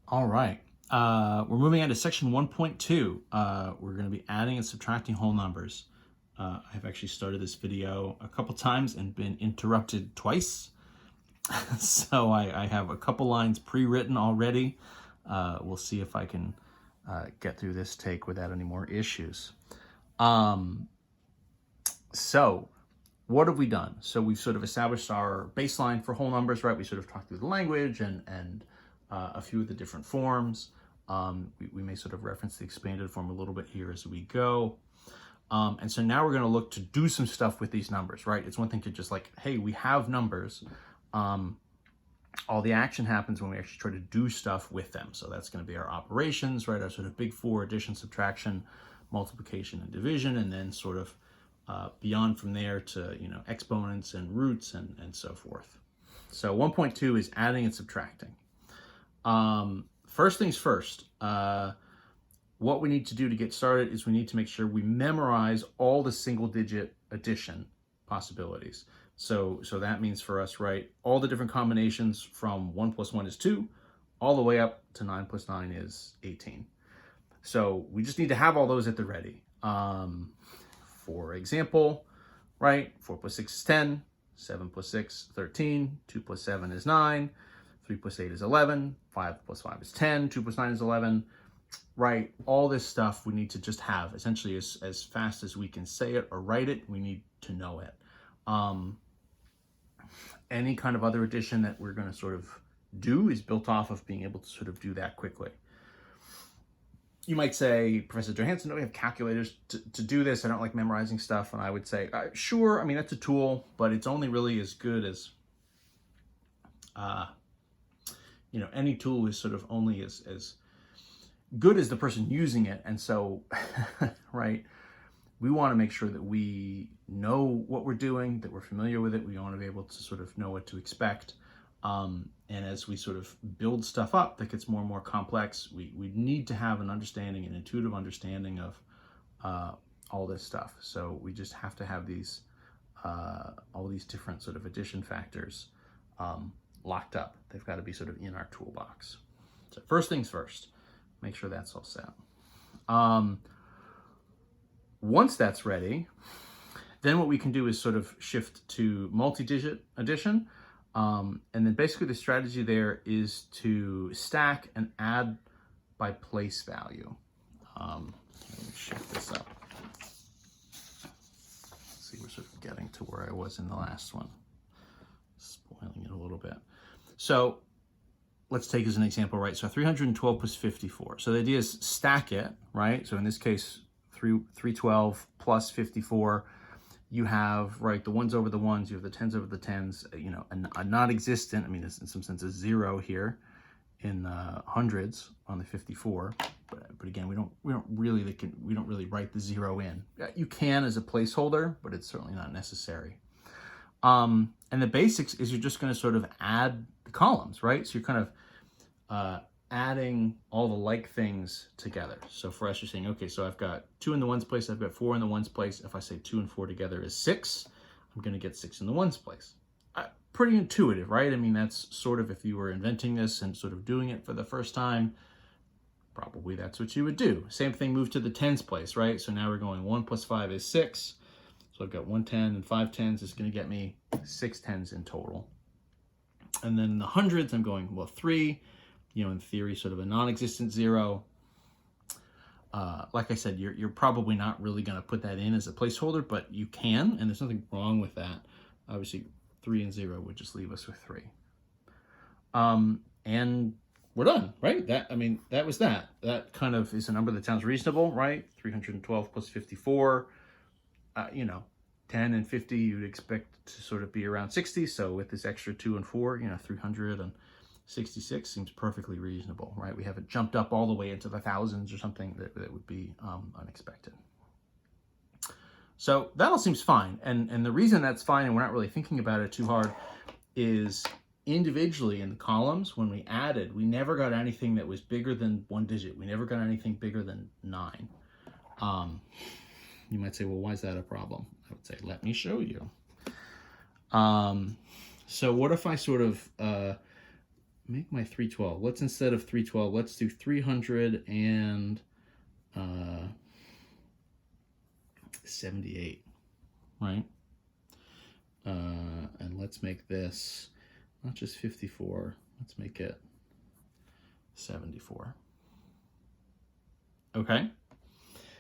All right. We're moving on to section 1.2. We're going to be adding and subtracting whole numbers. I've actually started this video a couple times and been interrupted twice. So I have a couple lines pre-written already. We'll see if I can get through this take without any more issues. So what have we done? So we've sort of established our baseline for whole numbers, right? We sort of talked through the language and a few of the different forms. We may sort of reference the expanded form a little bit here as we go. And so now we're going to look to do some stuff with these numbers, right? It's one thing to just like, hey, we have numbers. All the action happens when we actually try to do stuff with them. So that's going to be our operations, right? Our sort of big four: addition, subtraction, multiplication, and division, and then sort of beyond from there to, exponents and roots and so forth. So 1.2 is adding and subtracting. First things first, what we need to do to get started is we need to make sure we memorize all the single digit addition possibilities. So that means for us, right, all the different combinations from 1 plus 1 is 2, all the way up to 9 plus 9 is 18. So we just need to have all those at the ready. For example, right, 4 plus 6 is 10, 7 plus 6, 13, 2 plus 7 is 9, 3 plus 8 is 11, 5 plus 5 is 10, 2 plus 9 is 11, right? All this stuff we need to just have. Essentially, as fast as we can say it or write it, we need to know it. Any kind of other addition that we're going to sort of do is built off of being able to sort of do that quickly. You might say, Professor Johansson, don't we have calculators to do this? I don't like memorizing stuff. And I would say, sure, I mean, that's a tool, but it's only really as good as, any tool is sort of only as good as the person using it. And so, right, we want to make sure that we know what we're doing, that we're familiar with it. We want to be able to sort of know what to expect. And as we sort of build stuff up that gets more and more complex, we need to have an understanding, an intuitive understanding of all this stuff. So we just have to have these, all these different sort of addition factors locked up. They've got to be sort of in our toolbox. So first things first, make sure that's all set. Once that's ready, then what we can do is sort of shift to multi-digit addition. And then basically the strategy there is to stack and add by place value. Let me shift this up. Let's see, we're sort of getting to where I was in the last one. Spoiling it a little bit. So let's take as an example, right? So 312 plus 54. So the idea is stack it, right? So in this case, 312 plus 54. You have, right, the ones over the ones, you have the tens over the tens, a non-existent, I mean, in some sense, a zero here in the hundreds on the 54. But again, we don't really write the zero in. You can as a placeholder, but it's certainly not necessary. And the basics is you're just going to sort of add the columns, right? So you're kind of adding all the like things together. So for us, you're saying, okay, so I've got 2 in the ones place, I've got 4 in the ones place. If I say 2 and 4 together is 6, I'm going to get 6 in the ones place. Pretty intuitive, right? I mean, that's sort of, if you were inventing this and sort of doing it for the first time, probably that's what you would do. Same thing, move to the tens place, right? So now we're going 1 plus 5 is 6. So I've got 1 10 and 5 tens is going to get me 6 tens in total. And then in the hundreds, I'm going, well, 3, in theory, sort of a non-existent zero. Like I said, you're probably not really going to put that in as a placeholder, but you can, and there's nothing wrong with that. Obviously, 3 and 0 would just leave us with 3. And we're done, right? That was that. That kind of is a number that sounds reasonable, right? 312 plus 54, 10 and 50, you'd expect to sort of be around 60. So with this extra 2 and 4, 366 seems perfectly reasonable, right? We haven't jumped up all the way into the thousands or something that would be unexpected. So that all seems fine. And the reason that's fine and we're not really thinking about it too hard is individually in the columns, when we added, we never got anything that was bigger than 1 digit. We never got anything bigger than 9. You might say, well, why is that a problem? I would say, let me show you. So what if I sort of make my 312. Let's, instead of 312, let's do 378, right? And let's make this not just 54, let's make it 74. Okay.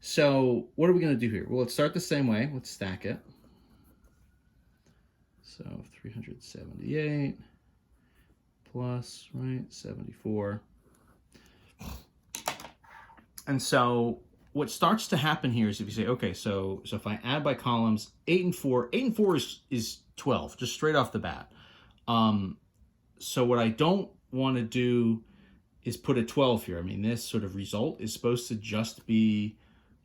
So what are we going to do here? Well, let's start the same way. Let's stack it. So 378 plus, right, 74. And so what starts to happen here is if you say, okay, so if I add by columns 8 and 4 is 12, just straight off the bat. So what I don't want to do is put a 12 here. I mean, this sort of result is supposed to just be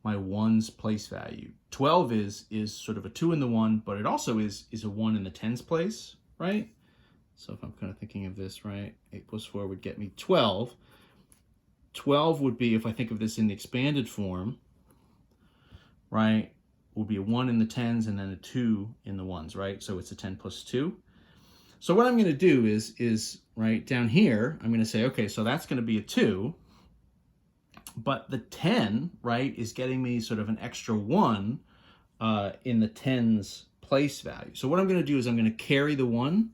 my 1's place value. 12 is sort of a 2 in the 1, but it also is a 1 in the 10's place, right? So if I'm kind of thinking of this, right, 8 plus 4 would get me 12. 12 would be, if I think of this in the expanded form, right, will be a 1 in the 10's and then a 2 in the 1's, right? So it's a 10 plus 2. So what I'm going to do is right down here, I'm going to say, okay, so that's going to be a 2. But the 10, right, is getting me sort of an extra 1 in the 10's place value. So what I'm going to do is I'm going to carry the 1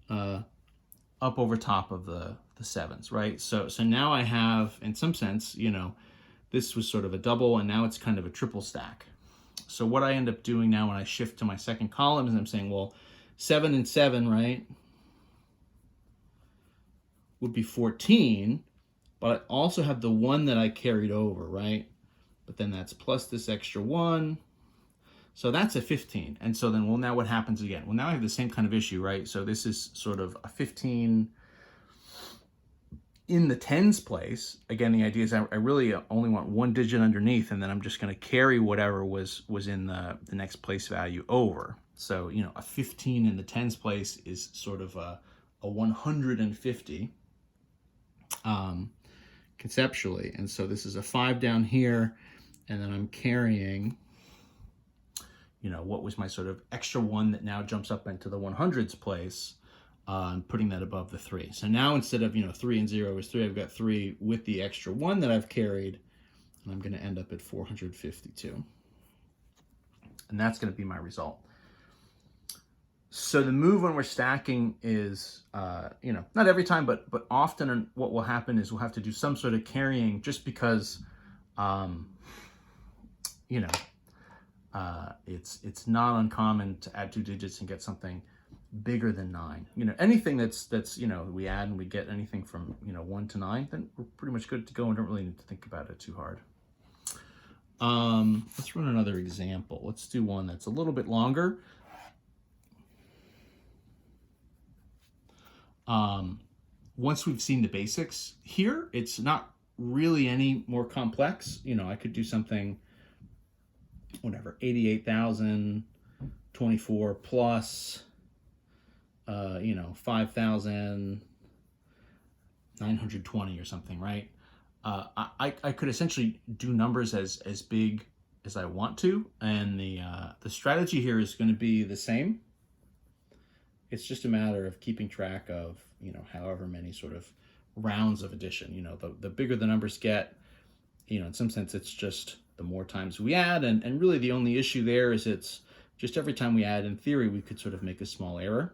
up over top of the 7's, right? So now I have, in some sense, you know, this was sort of a double, and now it's kind of a triple stack. So what I end up doing now when I shift to my second column is I'm saying, well, 7 and 7, right, would be 14. But I also have the 1 that I carried over, right? But then that's plus this extra 1. So that's a 15. And so then, well, now what happens again? Well, now I have the same kind of issue, right? So this is sort of a 15 in the 10's place. Again, the idea is I really only want 1 digit underneath, and then I'm just going to carry whatever was in the next place value over. So, you know, a 15 in the 10's place is sort of a 150. Conceptually. And so this is a 5 down here, and then I'm carrying, you know, what was my sort of extra 1 that now jumps up into the 100's place, and putting that above the 3. So now instead of, you know, 3 and 0 is 3, I've got 3 with the extra 1 that I've carried, and I'm going to end up at 452. And that's going to be my result. So the move when we're stacking is, you know, not every time, but often what will happen is we'll have to do some sort of carrying just because, you know, it's not uncommon to add 2 digits and get something bigger than 9. You know, anything that's you know, we add and we get anything from, you know, 1 to 9, then we're pretty much good to go and don't really need to think about it too hard. Let's run another example. Let's do one that's a little bit longer. Once we've seen the basics here, it's not really any more complex. You know, I could do something, whatever, 88,024 plus, you know, 5,920 or something, right? I could essentially do numbers as big as I want to, and the strategy here is going to be the same. It's just a matter of keeping track of, you know, however many sort of rounds of addition. You know, the bigger the numbers get, you know, in some sense, it's just the more times we add. And really the only issue there is it's just every time we add, in theory, we could sort of make a small error.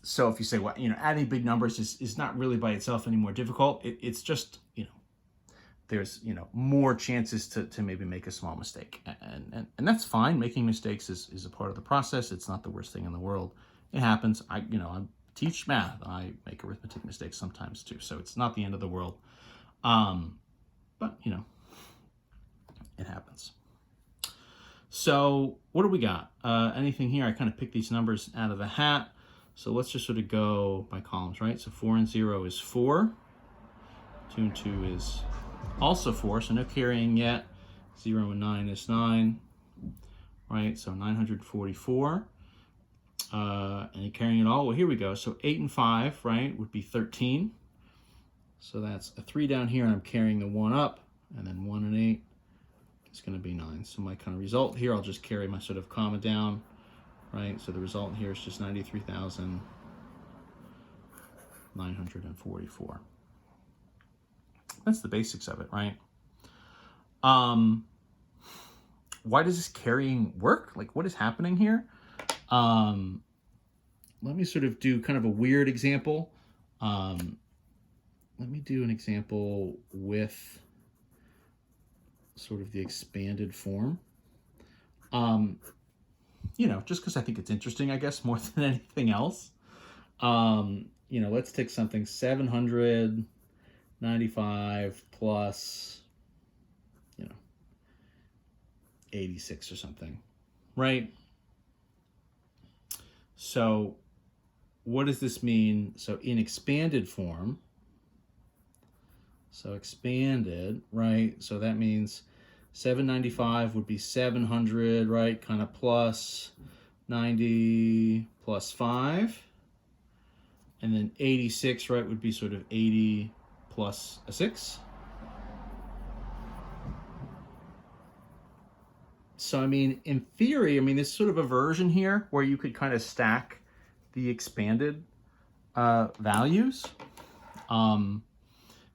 So if you say, well, you know, adding big numbers is not really by itself any more difficult. It's just, you know, there's, you know, more chances to maybe make a small mistake. And that's fine. Making mistakes is a part of the process. It's not the worst thing in the world. It happens. I teach math. I make arithmetic mistakes sometimes too. So it's not the end of the world. But, you know, it happens. So what do we got? Anything here? I kind of picked these numbers out of the hat. So let's just sort of go by columns, right? So 4 and 0 is 4. 2 and 2 is also 4, so no carrying yet. 0 and 9 is 9, right? So 944. And you're carrying it all. Well, here we go. So 8 and 5, right, would be 13. So that's a 3 down here, and I'm carrying the 1 up, and then 1 and 8 is going to be 9. So my kind of result here, I'll just carry my sort of comma down, right? So the result here is just 93,000. 944. That's the basics of it, right? Why does this carrying work? Like, what is happening here? Let me sort of do kind of a weird example. Let me do an example with sort of the expanded form. You know, just because I think it's interesting, I guess, more than anything else. You know, let's take something 795 plus, you know, 86 or something, right? So what does this mean? So in expanded form, so expanded, right? So that means 795 would be 700, right? Kind of plus 90 plus 5. And then 86, right, would be sort of 80 plus a 6. So, I mean, in theory, I mean, there's sort of a version here where you could kind of stack the expanded values.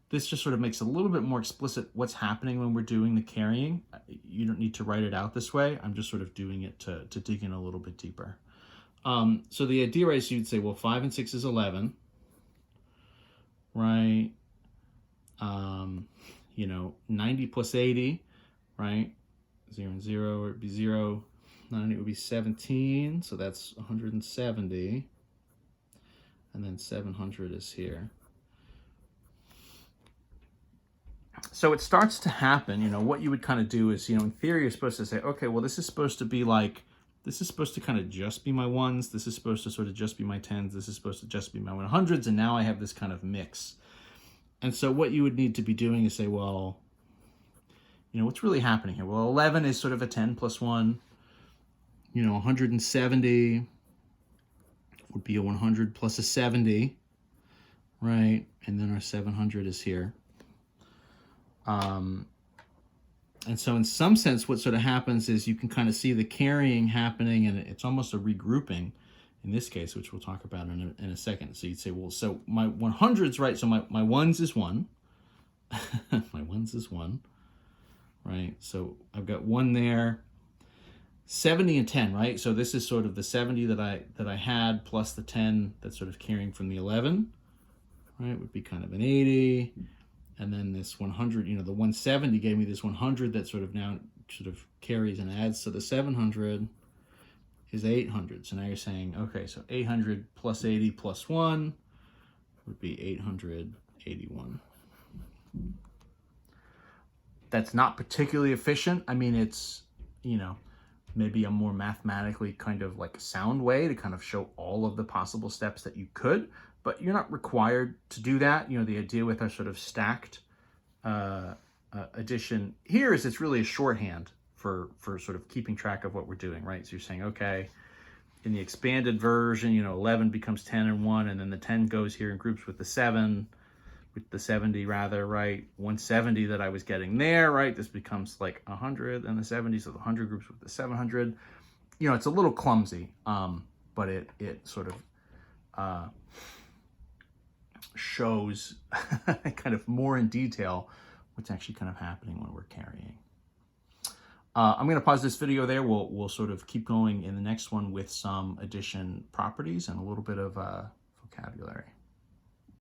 This just sort of makes it a little bit more explicit what's happening when we're doing the carrying. You don't need to write it out this way. I'm just sort of doing it to dig in a little bit deeper. So the idea is you'd say, well, 5 and 6 is 11, right? You know, 90 plus 80, right? 0 and 0 would be 0. 90 would be 17, so that's 170. And then 700 is here. So it starts to happen, you know, what you would kind of do is, you know, in theory, you're supposed to say, okay, well, this is supposed to be like, this is supposed to kind of just be my ones. This is supposed to sort of just be my tens. This is supposed to just be my 100s. And now I have this kind of mix. And so what you would need to be doing is say, well, you know, what's really happening here? Well, 11 is sort of a 10 plus 1. You know, 170 would be a 100 plus a 70, right? And then our 700 is here. And so in some sense, what sort of happens is you can kind of see the carrying happening, and it's almost a regrouping in this case, which we'll talk about in a second. So you'd say, well, so my 100s, right? So my ones is 1. My ones is 1, right? So I've got 1 there. 70 and 10, right? So this is sort of the 70 that I had plus the 10 that's sort of carrying from the 11, right? Would be kind of an 80. And then this 100, you know, the 170 gave me this 100 that sort of now sort of carries and adds to the 700 is 800. So now you're saying, okay, so 800 plus 80 plus 1 would be 881. That's not particularly efficient. I mean, it's, you know, maybe a more mathematically kind of like sound way to kind of show all of the possible steps that you could, but you're not required to do that. You know, the idea with our sort of stacked addition here is it's really a shorthand for sort of keeping track of what we're doing, right? So you're saying, okay, in the expanded version, you know, 11 becomes 10 and 1, and then the 10 goes here in groups with the 7, with the 70 rather, right? 170 that I was getting there, right? This becomes like 100 and the 70, so the 100 groups with the 700. You know, it's a little clumsy, but it sort of shows kind of more in detail what's actually kind of happening when we're carrying. I'm going to pause this video there. We'll sort of keep going in the next one with some addition properties and a little bit of vocabulary.